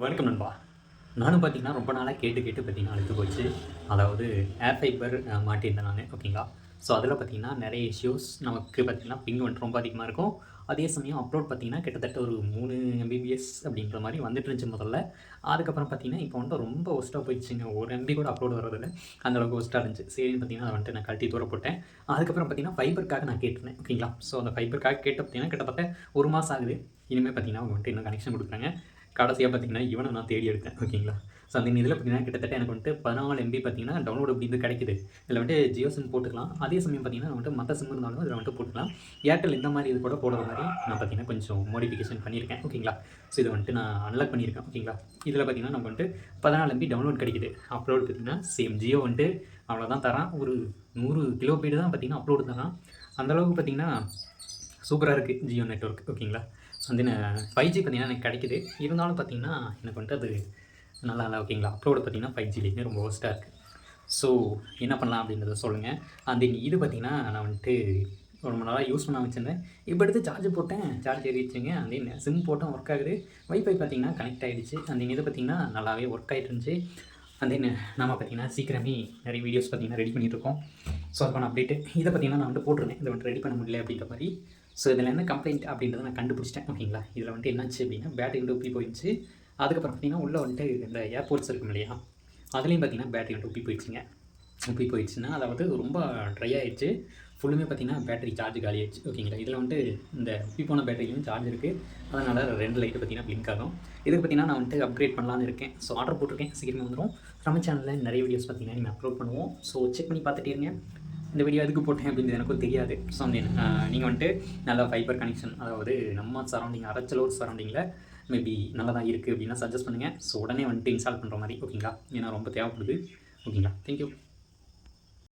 வணக்கம் நண்பா. நானும் பார்த்தீங்கன்னா, ரொம்ப நாளா கேட்டு கேட்டு பார்த்தீங்கன்னா அலுத்து போச்சு. அதாவது ஏர் ஃபைபர் மாட்டியிருந்தேன் நானு. ஓகேங்களா. ஸோ அதில பார்த்தீங்கன்னா, நெறைய இஷ்யூஸ் நமக்கு பார்த்தீங்கன்னா, பிங் வந்துட்டு ரொம்ப அதிகமா இருக்கும். அதே சமயம் அப்லோட் பார்த்தீங்கன்னா, கிட்டத்தட்ட ஒரு 3 எம்பிபிஎஸ் அப்படின்ற மாரி வந்துட்டு இருந்துச்சு முதல்ல. அதுக்கப்புறம் பார்த்தீங்கன்னா, இப்போ வந்து ரொம்ப வொர்ஸ்ட்டா போயிடுச்சுங்க. 1 எம்பி கூட அப்லோட் வரதில்ல. அந்த அளவுக்கு வொர்ஸ்ட்டா இருந்துச்சு. சரின்னு பார்த்தீங்கன்னா, அத வந்துட்டு நான் கழட்டி தூர போட்டேன். அதுக்கப்புறம் பார்த்தீங்கன்னா, ஃபைபருக்காக நான் கேட்டிருந்தேன். ஓகேங்களா. ஸோ அந்த ஃபைபருக்காக கேட்டு பார்த்தீங்கன்னா, கிட்டத்தட்ட 1 மாசம் ஆகுது. இனிமே பார்த்தீங்கன்னா, அவங்க வந்துட்டு இன்னும் கனெக்ஷன் குடுக்குறாங்க. கடைசியா பார்த்தீங்கன்னா, இவன நான் தேடி எடுத்தேன். ஓகேங்களா. ஸோ அந்த இதில பார்த்தீங்கன்னா, கிட்டத்தட்ட எனக்கு வந்துட்டு 14 எம்பி பார்த்தீங்கன்னா, டவுன்லோட் அப்படின்னு கிடைக்குது. இதில வந்துட்டு ஜியோ சிம் போட்டுக்கலாம். அதே சமயம் பார்த்தீங்கன்னா, வந்துட்டு மத்த சிம் இருந்தாலும் இதில வந்துட்டு போட்டுக்கலாம். ஏர்டெல் இந்த மாரி இது கூட போடுற மாரி நான் பார்த்தீங்கன்னா, கொஞ்சம் மாடிஃபிகேஷன் பண்ணியிருக்கேன். ஓகேங்களா. ஸோ இத வந்துட்டு நான் அன்லாக் பண்ணியிருக்கேன். ஓகேங்களா. இதில பார்த்தீங்கன்னா, நமக்கு வந்துட்டு 14 எம்பி டவுன்லோட் கிடைக்குது. அப்லோட் பார்த்தீங்கன்னா, சேம் ஜியோ வந்துட்டு அவ்வளோதான் தரான். ஒரு 100 கிலோ பைட் தான் பார்த்தீங்கன்னா, அப்லோடு தரான். அந்த அளவுக்கு பார்த்தீங்கன்னா, சூப்பரா இருக்கு ஜியோ நெட்வொர்க். ஓகேங்களா. வந்து 5G பார்த்தீங்கன்னா எனக்கு கிடைக்குது. இருந்தாலும் பார்த்தீங்கன்னா, எனக்கு வந்துட்டு அது நல்லா இல்ல. ஓகேங்களா. அப்லோடு பார்த்தீங்கன்னா 5Gலேயுமே ரொம்ப வொர்ஸ்ட்டா இருக்கு. ஸோ என்ன பண்ணலாம் அப்படின்றத சொல்லுங்க. அண்ட் தென் இது பார்த்தீங்கன்னா, நான் வந்துட்டு ரொம்ப நாளா யூஸ் பண்ணாம வச்சிருந்தேன். இப்போ எடுத்து சார்ஜ் போட்டேன். சார்ஜ் ஏறிடுச்சுங்க. அண்ட் தென் சிம் போட்டேன் ஒர்க் ஆகுது. வைஃபை பார்த்தீங்கன்னா கனெக்ட் ஆயிடுச்சு. அண்ட் தென் இது பார்த்தீங்கன்னா நல்லாவே ஒர்க் ஆயிட்டு இருந்துச்சு. அண்ட் தென் நம்ம பார்த்தீங்கன்னா சீக்கிரமே நிறைய வீடியோஸ் பார்த்தீங்கன்னா ரெடி பண்ணிட்டு இருக்கோம். ஸோ அதுக்கான அப்டேட்டு இத பார்த்தீங்கன்னா நான் வந்து போட்டிருந்தேன். இத வந்துட்டு ரெடி பண்ண முடியல அப்படின்ற மாரி. ஸோ இதில என்ன கம்ப்ளைண்ட் அப்படின்றத நான் கண்டுபிடிச்சிட்டேன். ஓகேங்களா. இதில வந்துட்டு என்னாச்சு அப்படின்னா, பேட்டரி வந்து உப்பி போயிடுச்சு. அதுக்கப்புறம் பார்த்தீங்கன்னா, உள்ள வந்துட்டு இந்த ஏர்போர்ட்ஸ் இருக்கும் இல்லையா? அதுலயும் பார்த்தீங்கன்னா, பேட்டரி வந்துட்டு உப்பி போயிடுச்சுங்க. உப்பி போயிடுச்சுன்னா, அதாவது ரொம்ப ட்ரை ஆயிடுச்சு. ஃபுல்லுமே பார்த்தீங்கன்னா, பேட்டரி சார்ஜ் காலியாயிடுச்சு. ஓகேங்களா. இதில வந்துட்டு இந்த உப்பி போன பேட்டரியிலும் சார்ஜ் இருக்கு. அதனால 2 லைட் பார்த்தீங்கன்னா பிளிங்க் ஆகும். இதுக்கு பார்த்தீங்கன்னா, நான் வந்துட்டு அப்கிரேட் பண்ணலான்னு இருக்கேன். ஸோ ஆர்டர் போட்டிருக்கேன். சீக்கிரமே வந்துரும். நம்ம சேனல்ல நிறைய வீடியோஸ் பார்த்தீங்கன்னா, இனிமே அப்லோட் பண்ணுவோம். ஸோ செக் பண்ணி பார்த்துட்டே இருங்க. இந்த வீடியோ எதுக்கு போட்டேன் அப்படின்றது எனக்கும் தெரியாது. ஸோ நீங்க வந்துட்டு நல்லா ஃபைபர் கனெக்ஷன், அதாவது நம்ம சரௌண்டிங் அரச்சலூர் சரௌண்டிங்கில மேபி நல்லா தான் இருக்குது அப்படின்னா சஜெஸ்ட் பண்ணுங்க. ஸோ உடனே வந்துட்டு இன்ஸ்டால் பண்ணுற மாரி. ஓகேங்களா. ஏன்னா ரொம்ப தேவைப்படுது. ஓகேங்களா. Thank you.